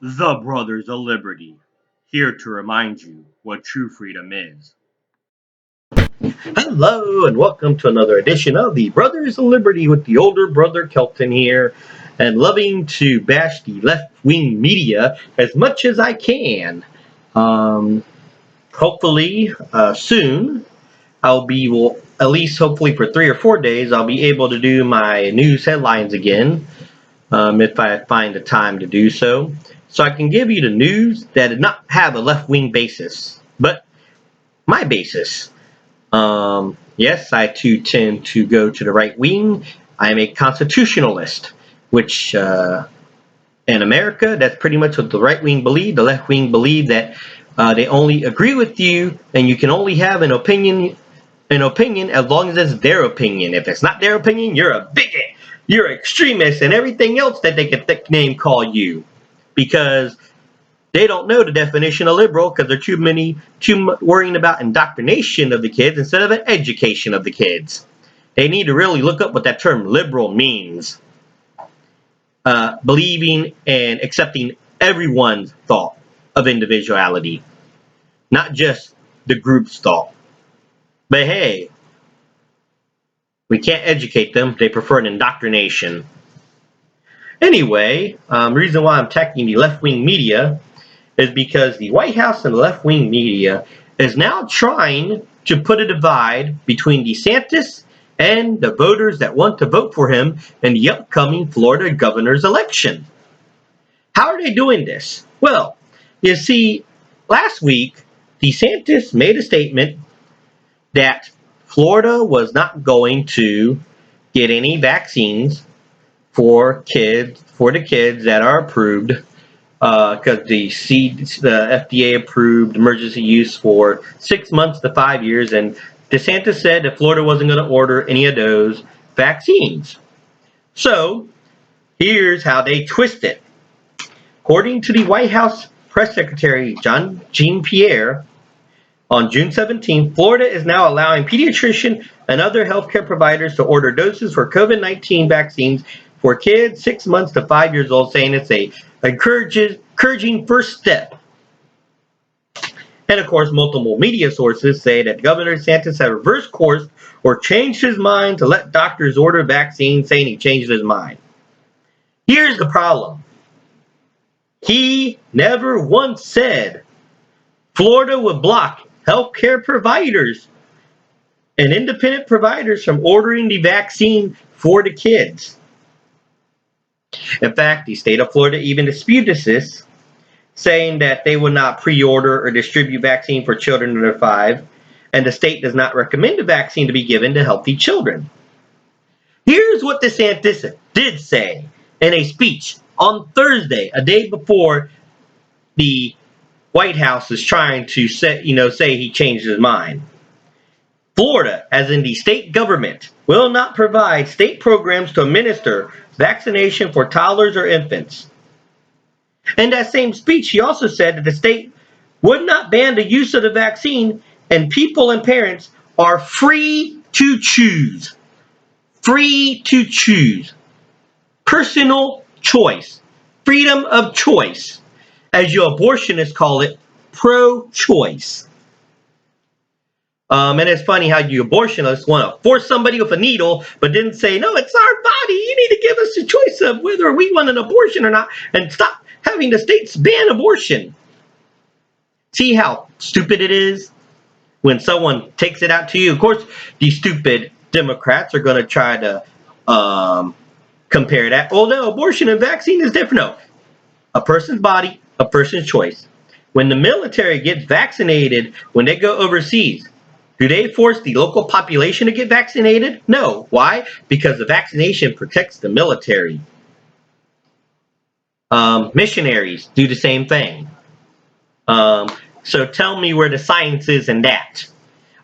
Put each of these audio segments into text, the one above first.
The Brothers of Liberty, here to remind you what true freedom is. Hello, and welcome to another edition of the Brothers of Liberty with the older brother Kelton here, and loving to bash the left wing media as much as I can. Hopefully, soon, well, at least hopefully for 3 or 4 days, I'll be able to do my news headlines again. If I find the time to do so. So I can give you the news that did not have a left-wing basis, but my basis. Yes, I too tend to go to the right wing. I am a constitutionalist, which in America, that's pretty much what the right wing believe. The left wing believe that they only agree with you, and you can only have an opinion as long as it's their opinion. If it's not their opinion, you're a bigot, you're an extremist, and everything else that they can name call you, because they don't know the definition of liberal because they're too worrying about indoctrination of the kids instead of an education of the kids. They need to really look up what that term liberal means. Believing and accepting everyone's thought of individuality, not just the group's thought. But hey, we can't educate them. They prefer an indoctrination. Anyway, the reason why I'm attacking the left-wing media is because the White House and the left-wing media is now trying to put a divide between DeSantis and the voters that want to vote for him in the upcoming Florida governor's election. How are they doing this? Well, you see, last week, DeSantis made a statement that Florida was not going to get any vaccines for the kids that are approved, because the FDA approved emergency use for 6 months to 5 years, and DeSantis said that Florida wasn't going to order any of those vaccines. So here's how they twist it. According to the White House press secretary Jean-Pierre, on June 17th, Florida is now allowing pediatricians and other healthcare providers to order doses for COVID-19 vaccines for kids 6 months to 5 years old, saying it's a encouraging first step. And of course, multiple media sources say that Governor DeSantis has reversed course or changed his mind to let doctors order vaccines, saying he changed his mind. Here's the problem. He never once said Florida would block healthcare providers and independent providers from ordering the vaccine for the kids. In fact, the state of Florida even disputed this, saying that they would not pre-order or distribute vaccine for children under 5, and the state does not recommend the vaccine to be given to healthy children. Here's what DeSantis did say in a speech on Thursday, a day before the White House is trying to say he changed his mind. Florida, as in the state government, will not provide state programs to administer vaccination for toddlers or infants. In that same speech, he also said that the state would not ban the use of the vaccine, and people and parents are free to choose. Free to choose. Personal choice. Freedom of choice. As you abortionists call it, pro-choice. And it's funny how you abortionists want to force somebody with a needle, but didn't say, no, it's our body. You need to give us a choice of whether we want an abortion or not, and stop having the states ban abortion. See how stupid it is when someone takes it out to you? Of course, these stupid Democrats are going to try to compare that. Oh, no, abortion and vaccine is different. No. A person's body, a person's choice. When the military gets vaccinated, when they go overseas, do they force the local population to get vaccinated? No. Why? Because the vaccination protects the military. Missionaries do the same thing. So tell me where the science is in that.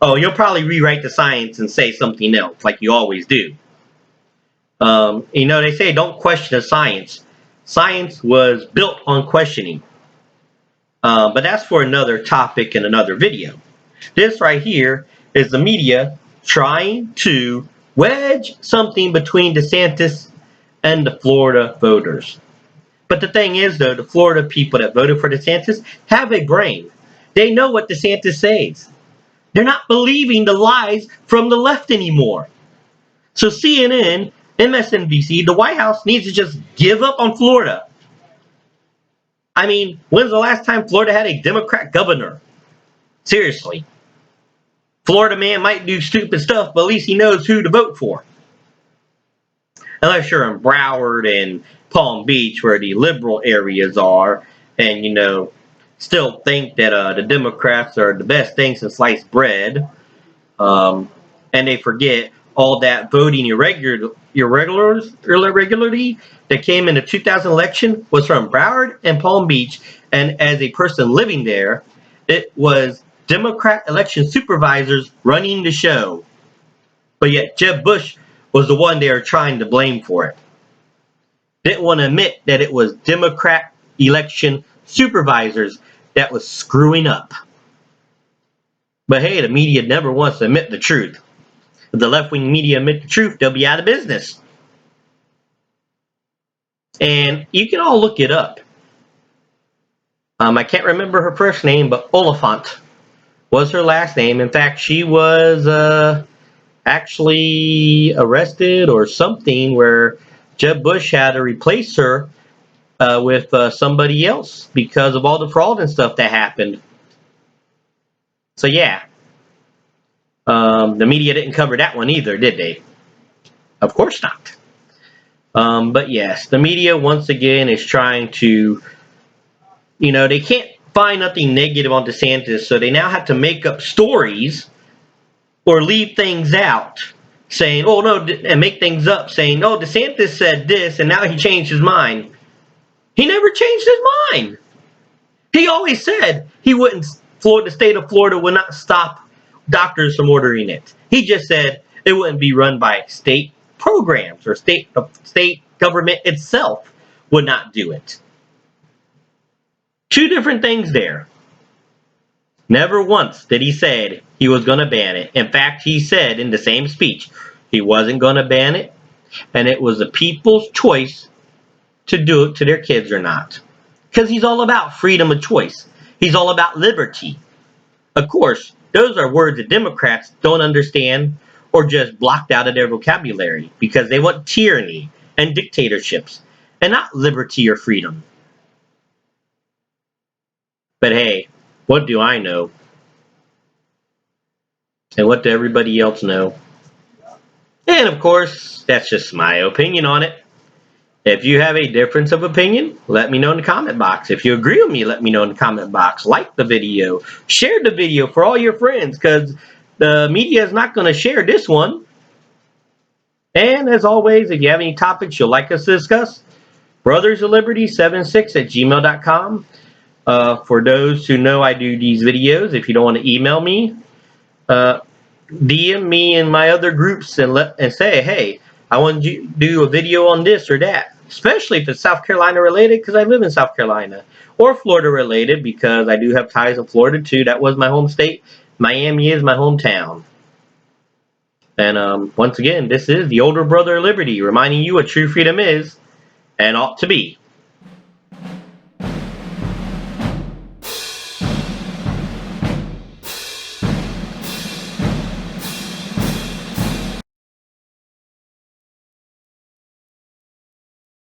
Oh, you'll probably rewrite the science and say something else, like you always do. They say don't question the science. Science was built on questioning. But that's for another topic in another video. This right here is the media trying to wedge something between DeSantis and the Florida voters. But the thing is, though, the Florida people that voted for DeSantis have a brain. They know what DeSantis says. They're not believing the lies from the left anymore. So CNN, MSNBC, the White House needs to just give up on Florida. I mean, when's the last time Florida had a Democrat governor? Seriously. Florida man might do stupid stuff, but at least he knows who to vote for. Unless you're in Broward and Palm Beach, where the liberal areas are, and still think that the Democrats are the best thing since sliced bread, and they forget all that voting irregularity that came in the 2000 election was from Broward and Palm Beach, and as a person living there, it was Democrat election supervisors running the show. But yet Jeb Bush was the one they were trying to blame for it. Didn't want to admit that it was Democrat election supervisors that was screwing up. But hey, the media never wants to admit the truth. If the left-wing media admit the truth, they'll be out of business. And you can all look it up. I can't remember her first name, but Oliphant was her last name. In fact, she was actually arrested or something where Jeb Bush had to replace her with somebody else because of all the fraud and stuff that happened. So yeah, the media didn't cover that one either, did they? Of course not. But yes, the media once again is trying to, they can't find nothing negative on DeSantis, so they now have to make up stories or leave things out, saying, oh no, and make things up, saying, oh, DeSantis said this, and now he changed his mind. He never changed his mind. He always said he wouldn't, the state of Florida would not stop doctors from ordering it. He just said it wouldn't be run by state programs, or state government itself would not do it. Two different things there. Never once did he say he was going to ban it. In fact, he said in the same speech he wasn't going to ban it, and it was the people's choice to do it to their kids or not. Because he's all about freedom of choice. He's all about liberty. Of course, those are words that Democrats don't understand or just blocked out of their vocabulary because they want tyranny and dictatorships and not liberty or freedom. But hey, what do I know? And what do everybody else know? And of course, that's just my opinion on it. If you have a difference of opinion, let me know in the comment box. If you agree with me, let me know in the comment box. Like the video. Share the video for all your friends, because the media is not going to share this one. And as always, if you have any topics you'd like us to discuss, brothersofliberty76@gmail.com. For those who know I do these videos, if you don't want to email me, DM me in my other groups and say, hey, I want you to do a video on this or that, especially if it's South Carolina related, because I live in South Carolina, or Florida related, because I do have ties in Florida too. That was my home state. Miami is my hometown. And once again, this is the older brother of liberty, reminding you what true freedom is and ought to be.